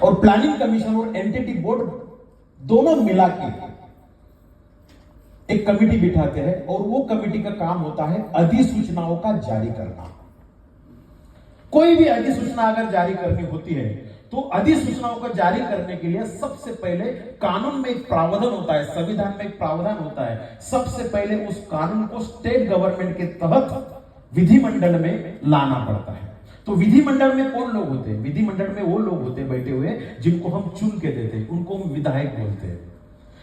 और planning commission और entity board दोनों मिला के एक कमेटी बिठाते हैं और वो कमेटी का काम होता है अधिसूचनाओं का जारी करना। कोई भी अधिसूचना अगर जारी करनी होती है तो अधिसूचनाओं को जारी करने के लिए सबसे पहले कानून में एक प्रावधान होता है, संविधान में एक प्रावधान होता है। सबसे पहले उस कानून को स्टेट गवर्नमेंट के तहत विधिमंडल में लाना पड़ता है। तो विधिमंडल में कौन लोग होते हैं? विधिमंडल में वो लोग होते हैं बैठे हुए जिनको हम चुन के देते हैं, उनको हम विधायक बोलते हैं।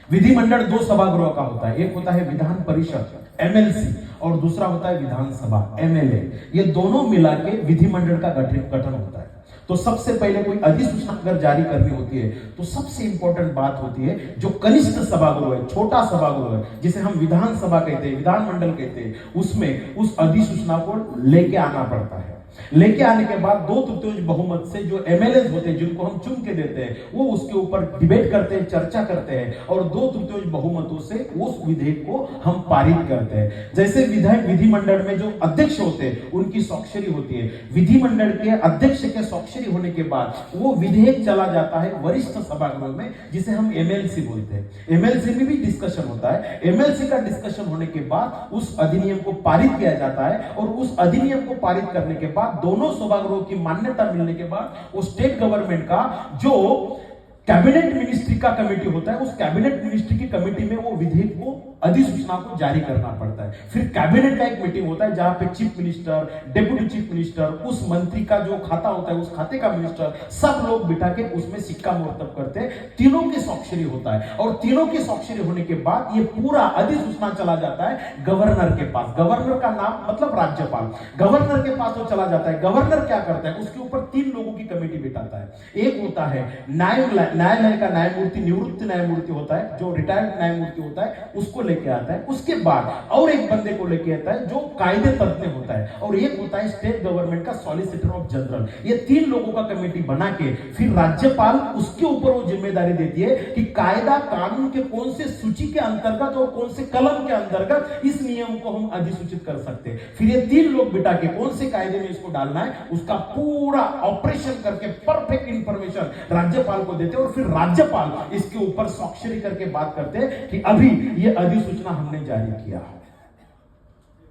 विधिमंडल दो सभागृह का होता है, एक होता है विधान परिषद एमएलसी और दूसरा होता है विधानसभा एमएलए। ये दोनों मिला के विधिमंडल का गठन होता है। तो सबसे पहले कोई अधिसूचना अगर जारी करनी होती है तो सबसे इंपॉर्टेंट बात होती है जो कनिष्ठ सभागृह है, छोटा सभागृह है, जिसे हम विधानसभा कहते हैं, विधानमंडल कहते हैं, उसमें उस अधिसूचना को लेके आना पड़ता है। लेके आने के बाद 2/3 बहुमत से जो एमएलए होते हैं जिनको हम चुन के देते हैं वो उसके ऊपर डिबेट करते हैं, चर्चा करते हैं और 2/3 बहुमतों से उस विधेयक को हम पारित करते हैं। जैसे विधायक विधिमंडल में जो अध्यक्ष होते हैं उनकी स्वाक्षरी होती है, विधिमंडल के अध्यक्ष के स्वाक्षरी होने के बाद वो विधेयक चला जाता है वरिष्ठ सभागृह में, जिसे हम एमएलसी बोलते हैं। एमएलसी में भी डिस्कशन होता है। एमएलसी का डिस्कशन होने के बाद उस अधिनियम को पारित किया जाता है और उस अधिनियम को पारित करने के बाद दोनों सभागृहों की मान्यता मिलने के बाद वो स्टेट गवर्नमेंट का जो कैबिनेट मिनिस्ट्री का कमेटी होता है उस कैबिनेट मिनिस्ट्री की कमेटी में वो विधेयक को अधिसूचना को जारी करना पड़ता है। फिर कैबिनेट का एक मीटिंग होता है जहां पे chief minister, deputy chief minister, उस मंत्री का जो खाता होता है उस खाते का मिनिस्टर, सब लोग बिठा के उसमें सिक्का मुहूर्त करते हैं। तीनों की स्वाक्षरी होता है और तीनों की स्वाक्षरी होने के बाद ये पूरा अधिसूचना चला जाता है गवर्नर के पास। गवर्नर का नाम मतलब राज्यपाल। गवर्नर के पास वो चला जाता है। गवर्नर क्या करता है? उसके ऊपर 3 लोगों की कमेटी बिठाता है। एक होता है न्यायालय का न्यायमूर्ति, निवृत्त न्यायमूर्ति होता है, जो रिटायर्ड न्यायमूर्ति होता है, उसको लेके आता है। उसके बाद और एक बंदे को लेके आता है जो कायदे तज्ञ होता है और एक होता है स्टेट गवर्नमेंट का सॉलिसिटर ऑफ जनरल। ये 3 लोगों का कमेटी बना के फिर राज्यपाल उसके ऊपर वो जिम्मेदारी देती है कि कायदा कानून के कौन से सूची के अंतर्गत और कौन से कलम के अंतर्गत इस नियम को हम अधिसूचित कर सकते हैं। फिर ये 3 लोग बिठा के कौन से कायदे में इसको डालना है उसका पूरा ऑपरेशन करके परफेक्ट इंफॉर्मेशन राज्यपाल को देते हैं और फिर राज्यपाल इसके ऊपर स्वाक्षरी करके बात करते हैं कि अभी ये अधिसूचना हमने जारी किया।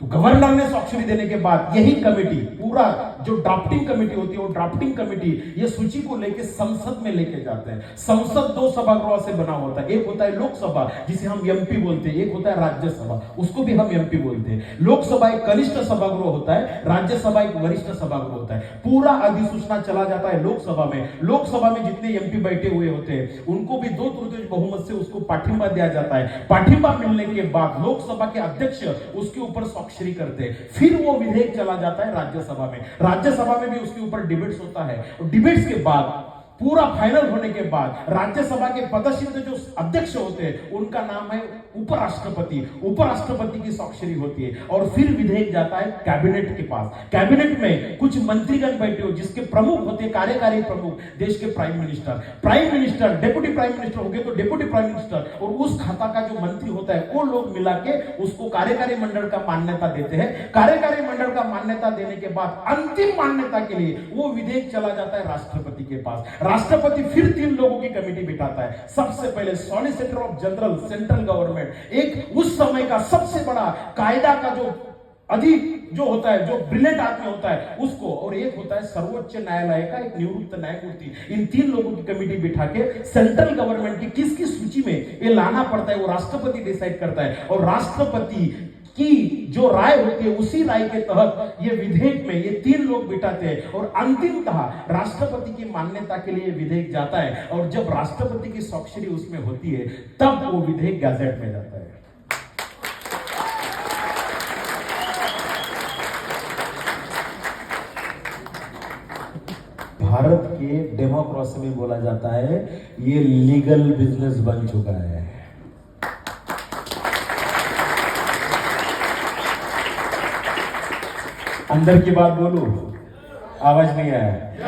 तो गवर्नर ने स्वाक्षरी देने के बाद यही कमेटी, पूरा जो ड्राफ्टिंग कमेटी होती है वो ड्राफ्टिंग कमेटी ये सूची को लेके संसद में लेके जाते हैं। संसद 2 सभागृह से बना होता है। एक होता है लोकसभा जिसे हम एमपी बोलते हैं, एक होता है राज्यसभा, उसको भी हम एमपी बोलते हैं। लोकसभा एक कनिष्ठ सभागृह होता है, राज्यसभा एक वरिष्ठ सभागृह होता है। पूरा अधिसूचना चला जाता है लोकसभा में। लोकसभा में जितने एमपी बैठे हुए होते हैं उनको भी 2/3 बहुमत से उसको पाठिंबा दिया जाता है। पाठिंबा मिलने के बाद लोकसभा के अध्यक्ष उसके ऊपर स्वाक्षरी करते हैं। फिर वो विधेयक चला जाता है राज्यसभा में। राज्यसभा में भी उसके ऊपर डिबेट्स होता है और डिबेट्स के बाद पूरा फाइनल होने के बाद राज्यसभा के पदस्थ जो अध्यक्ष होते हैं उनका नाम है उपराष्ट्रपति। उपराष्ट्रपति की स्वाक्षरी होती है और फिर विधेयक जाता है कैबिनेट के पास। कैबिनेट में कुछ मंत्रीगण बैठे हो जिसके प्रमुख होते हैं कार्यकारी प्रमुख, देश के prime minister, deputy prime minister हो गए तो डेप्यूटी प्राइम मिनिस्टर और उस खाता का जो मंत्री होता है वो लोग मिला के उसको कार्यकारी मंडल का मान्यता देते हैं। कार्यकारी मंडल का मान्यता देने के बाद अंतिम मान्यता के लिए वो विधेयक चला जाता है राष्ट्रपति के पास। राष्ट्रपति फिर 3 लोगों की कमेटी बिठाता है। सबसे पहले solicitor of general central government, एक उस समय का सबसे बड़ा कायदा का जो अधिक जो होता है, जो ब्रिलियंट आदमी होता है उसको, और एक होता है सर्वोच्च न्यायालय का एक निवृत्त न्यायमूर्ति। इन 3 लोगों की कमेटी बिठा के सेंट्रल गवर्नमेंट की किस किस सूची में ये लाना पड़ता है वो राष्ट्रपति डिसाइड करता है और राष्ट्रपति की जो राय होती है उसी राय के तहत ये विधेयक में ये 3 लोग बिठाते हैं और अंतिमतः राष्ट्रपति की मान्यता के लिए विधेयक जाता है और जब राष्ट्रपति की स्वाक्षरी उसमें होती है तब वो विधेयक गैजेट में जाता है। भारत के डेमोक्रेसी में बोला जाता है ये लीगल बिजनेस बन चुका है। अंदर की बात बोलूं, आवाज नहीं आया।